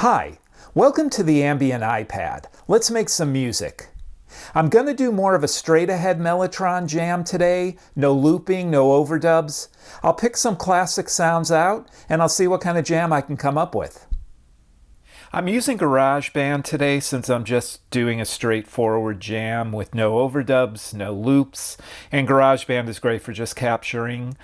Hi, welcome to the Ambient iPad. Let's make some music. I'm going to do more of a straight-ahead Mellotron jam today. No looping, no overdubs. I'll pick some classic sounds out, and I'll see what kind of jam I can come up with. I'm using Garageband today since I'm just doing a straightforward jam with no overdubs, no loops, and Garageband is great for just capturing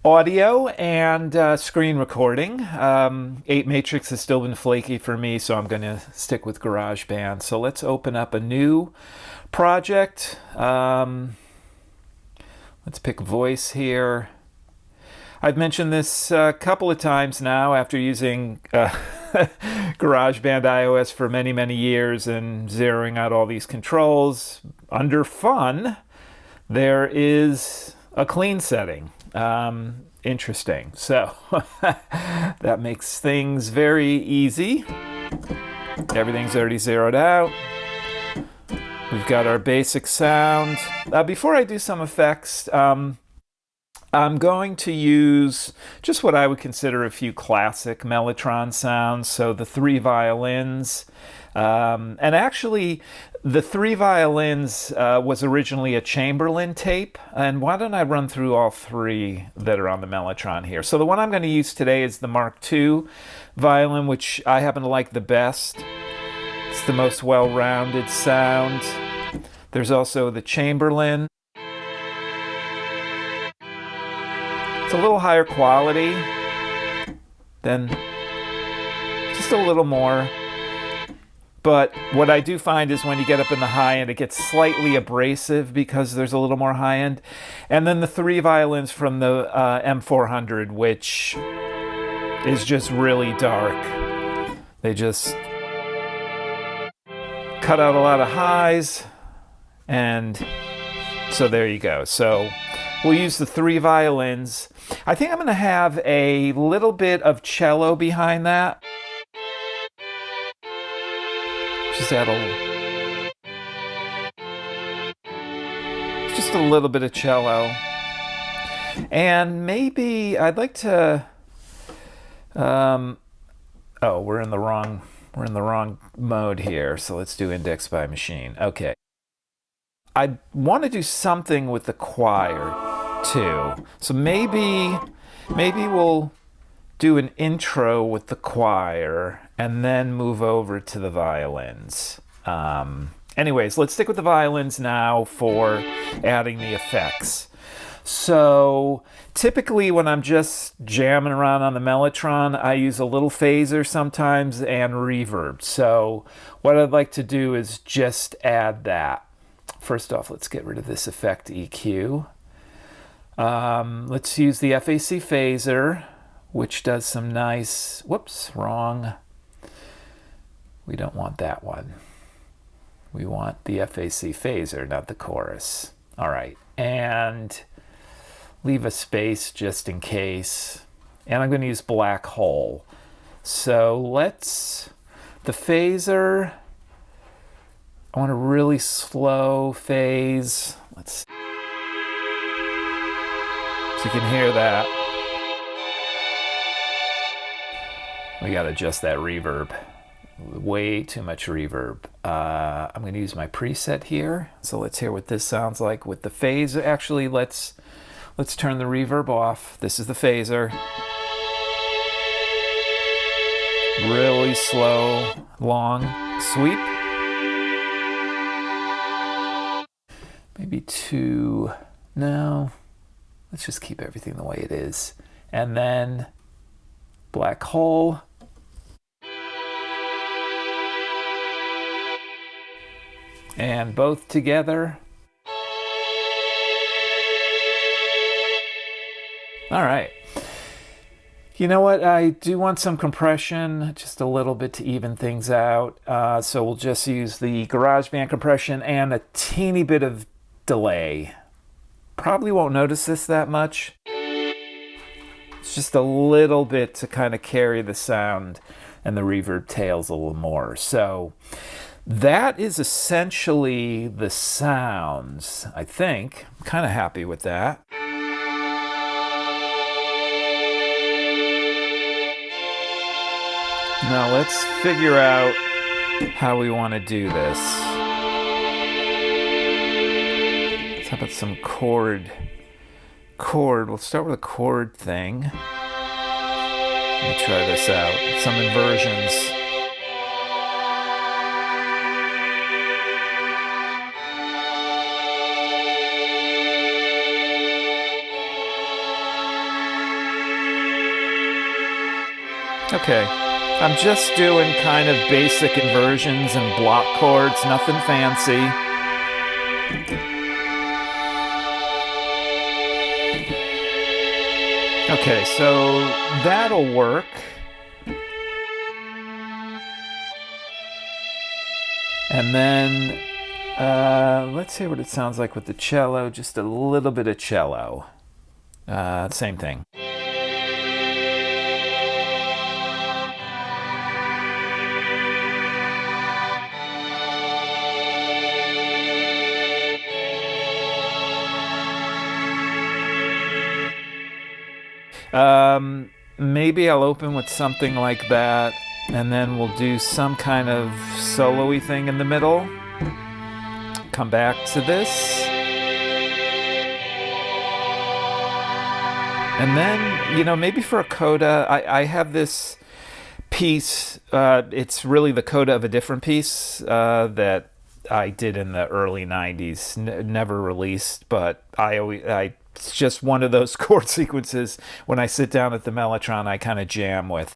audio and screen recording. 8 Matrix has still been flaky for me, so I'm going to stick with Garageband. So let's open up a new project. Let's pick voice here. I've mentioned this a couple of times now after using Garageband iOS for many, many years and zeroing out all these controls. Under Fun, there is a clean setting. Interesting. So that makes things very easy. Everything's already zeroed out. We've got our basic sound. Before I do some effects, I'm going to use just what I would consider a few classic Mellotron sounds. So the 3 violins. And actually, the 3 violins was originally a Chamberlin tape. And why don't I run through all 3 that are on the Mellotron here? So the one I'm going to use today is the Mark II violin, which I happen to like the best. It's the most well-rounded sound. There's also the Chamberlin. It's a little higher quality than just a little more. But what I do find is when you get up in the high end, it gets slightly abrasive because there's a little more high end. And then the 3 violins from the M400, which is just really dark. They just cut out a lot of highs. And so there you go. So we'll use the 3 violins. I think I'm going to have a little bit of cello behind that. Just add just a little bit of cello. And maybe I'd like to oh, we're in the wrong mode here. So let's do index by machine. Okay. I want to do something with the choir too. So maybe we'll do an intro with the choir and then move over to the violins. Anyways, let's stick with the violins now for adding the effects. So typically when I'm just jamming around on the Mellotron, I use a little phaser sometimes and reverb. So what I'd like to do is just add that. First off, let's get rid of this effect EQ. Let's use the FAC Phazer, which does some nice, whoops, wrong. We don't want that one. We want the FAC Phazer, not the chorus. All right, and leave a space just in case. And I'm going to use Black Hole. So let's, the phaser, I want a really slow phase. Let's, so you can hear that. We got to adjust that reverb. Way too much reverb. I'm going to use my preset here. So let's hear what this sounds like with the phaser. Actually, let's turn the reverb off. This is the phaser. Really slow, long sweep. Maybe 2. No. Let's just keep everything the way it is. And then Black Hole. And both together. All right. You know what? I do want some compression, just a little bit to even things out. So we'll just use the Garageband compression and a teeny bit of delay. Probably won't notice this that much. It's just a little bit to kind of carry the sound and the reverb tails a little more. So that is essentially the sounds, I think. I'm kind of happy with that. Now let's figure out how we want to do this. How about some chord? We'll start with a chord thing. Let me try this out. Some inversions. Okay, I'm just doing kind of basic inversions and block chords, nothing fancy. Okay, so that'll work. And then let's hear what it sounds like with the cello, just a little bit of cello. Same thing. Maybe I'll open with something like that, and then we'll do some kind of solo-y thing in the middle. Come back to this. And then, you know, maybe for a coda, I have this piece, it's really the coda of a different piece that I did in the early 90s, never released, but it's just one of those chord sequences when I sit down at the Mellotron I kind of jam with.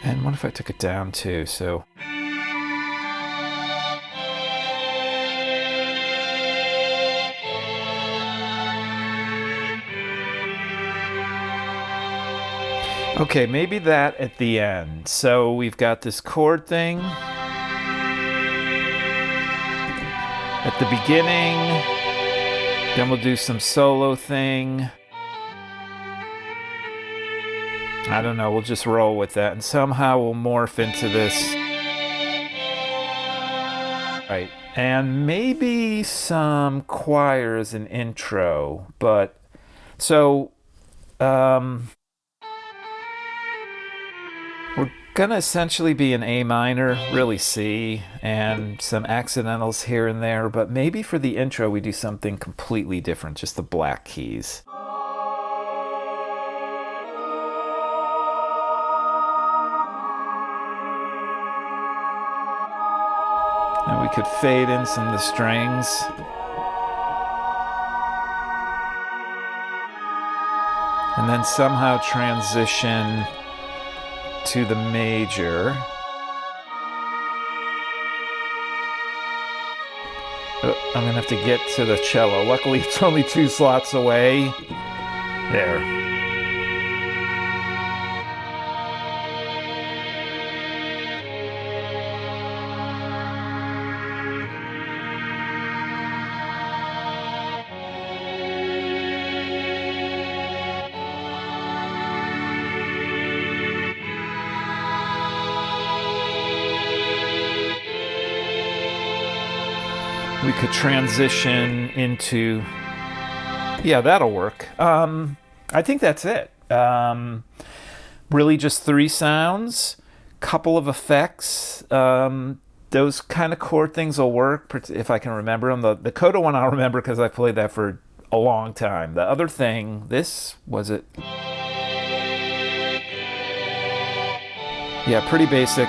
And what if I took it down too? So. Okay, maybe that at the end. So we've got this chord thing at the beginning, then we'll do some solo thing. I don't know, we'll just roll with that, and somehow we'll morph into this. Right, and maybe some choir as an intro, but so we're gonna essentially be in A minor, really C, and some accidentals here and there, but maybe for the intro we do something completely different, just the black keys. And we could fade in some of the strings. And then somehow transition to the major. I'm gonna have to get to the cello. Luckily it's only 2 slots away. There. We could transition into, yeah, that'll work. I think that's it. Really just 3 sounds, couple of effects. Those kind of chord things will work if I can remember them. The coda one I'll remember because I played that for a long time. The other thing, this, was it? Yeah, pretty basic.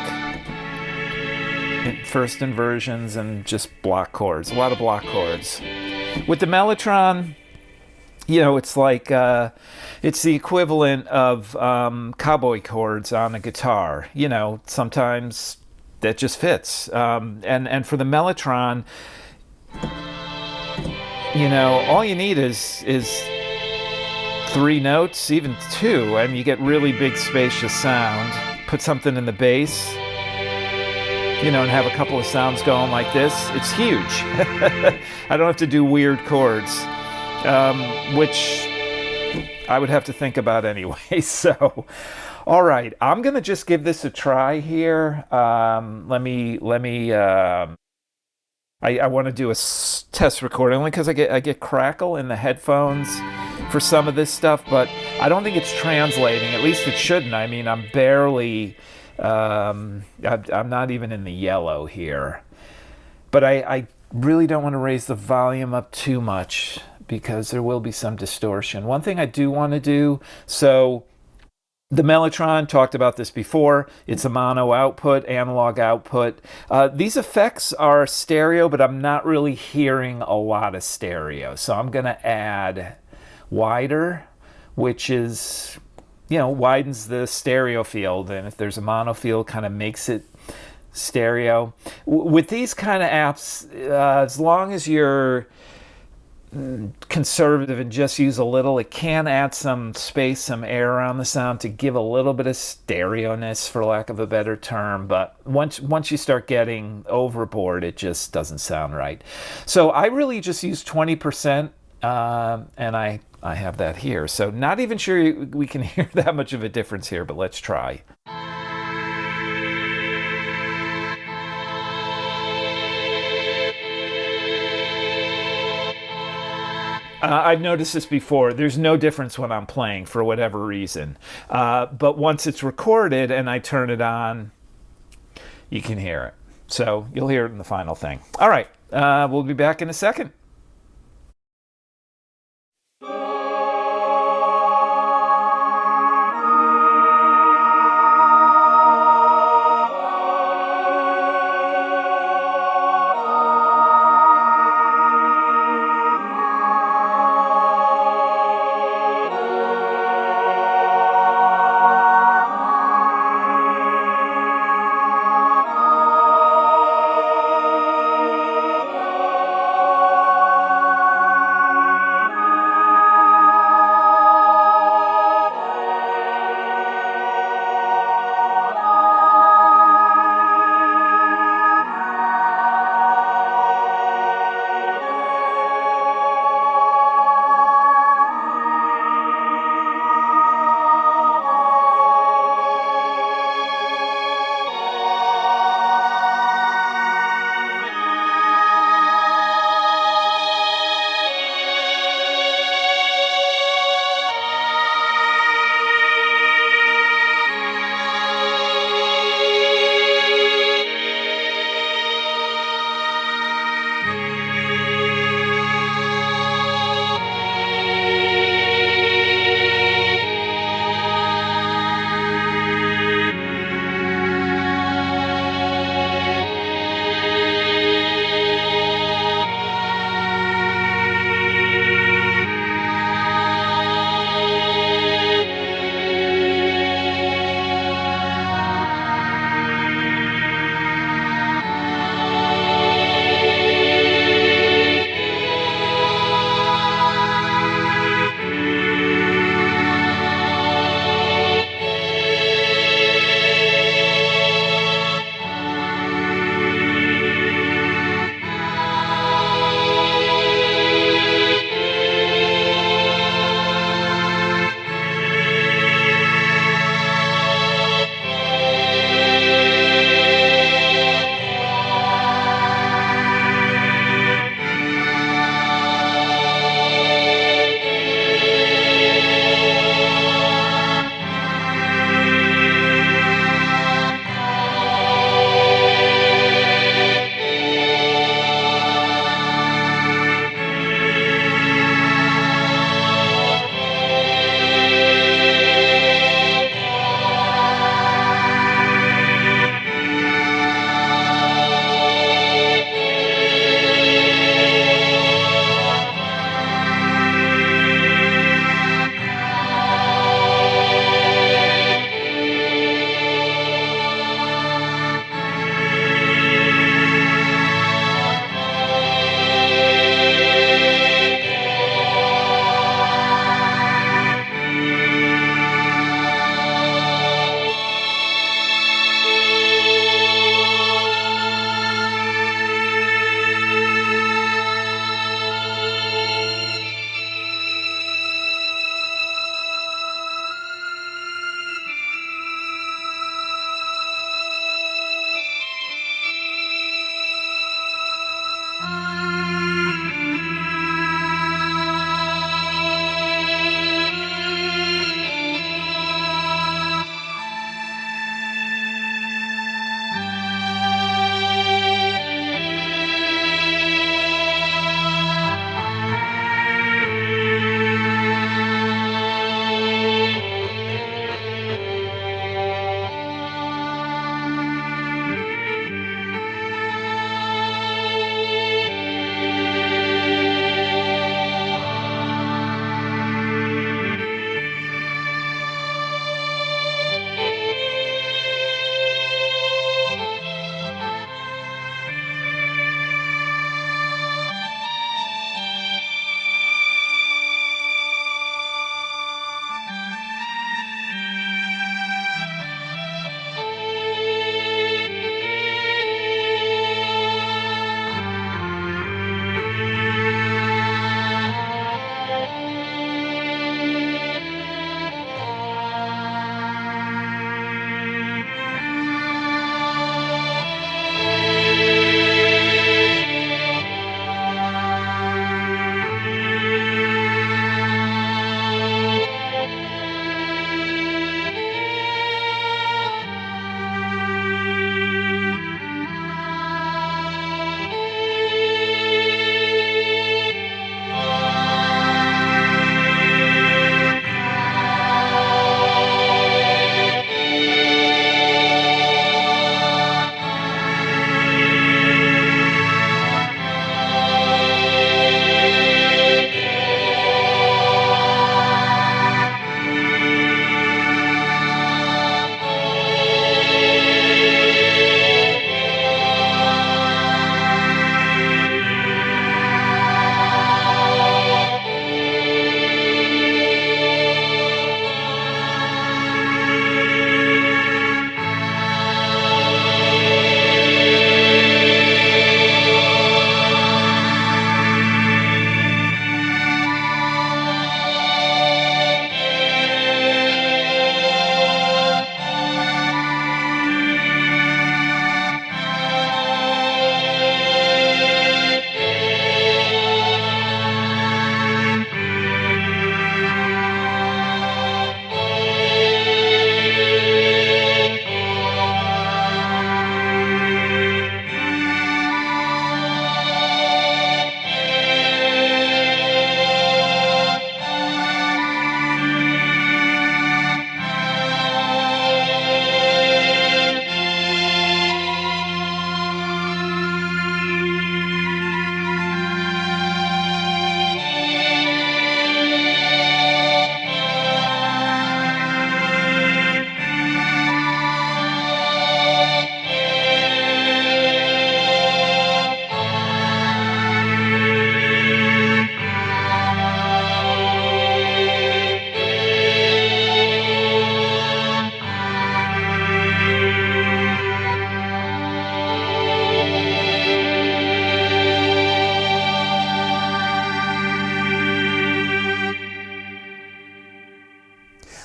First inversions and just block chords, a lot of block chords. With the Mellotron, you know, it's like it's the equivalent of cowboy chords on a guitar. You know, sometimes that just fits. And for the Mellotron, you know, all you need is 3 notes, even 2, and you get really big spacious sound. Put something in the bass, you know, and have a couple of sounds going like this. It's huge. I don't have to do weird chords, which I would have to think about anyway. So All right, I'm gonna just give this a try here. I want to do a test recording only because I get crackle in the headphones for some of this stuff, but I don't think it's translating. At least it shouldn't. I mean, I'm barely, I'm not even in the yellow here. But I really don't want to raise the volume up too much because there will be some distortion. One thing I do want to do, so the Mellotron, talked about this before. It's a mono output, analog output. These effects are stereo, but I'm not really hearing a lot of stereo. So I'm going to add wider, which is, widens the stereo field. And if there's a mono field, kind of makes it stereo. With these kind of apps, as long as you're conservative and just use a little, it can add some space, some air around the sound to give a little bit of stereo-ness, for lack of a better term. But once you start getting overboard, it just doesn't sound right. So I really just use 20%, and I have that here. So not even sure we can hear that much of a difference here, but let's try. I've noticed this before. There's no difference when I'm playing for whatever reason. But once it's recorded and I turn it on, you can hear it. So you'll hear it in the final thing. All right, we'll be back in a second.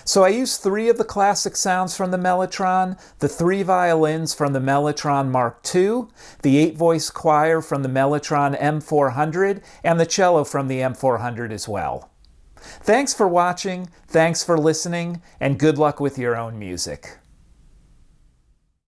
So I used 3 of the classic sounds from the Mellotron, the 3 violins from the Mellotron Mark II, the 8-voice choir from the Mellotron M400, and the cello from the M400 as well. Thanks for watching, thanks for listening, and good luck with your own music.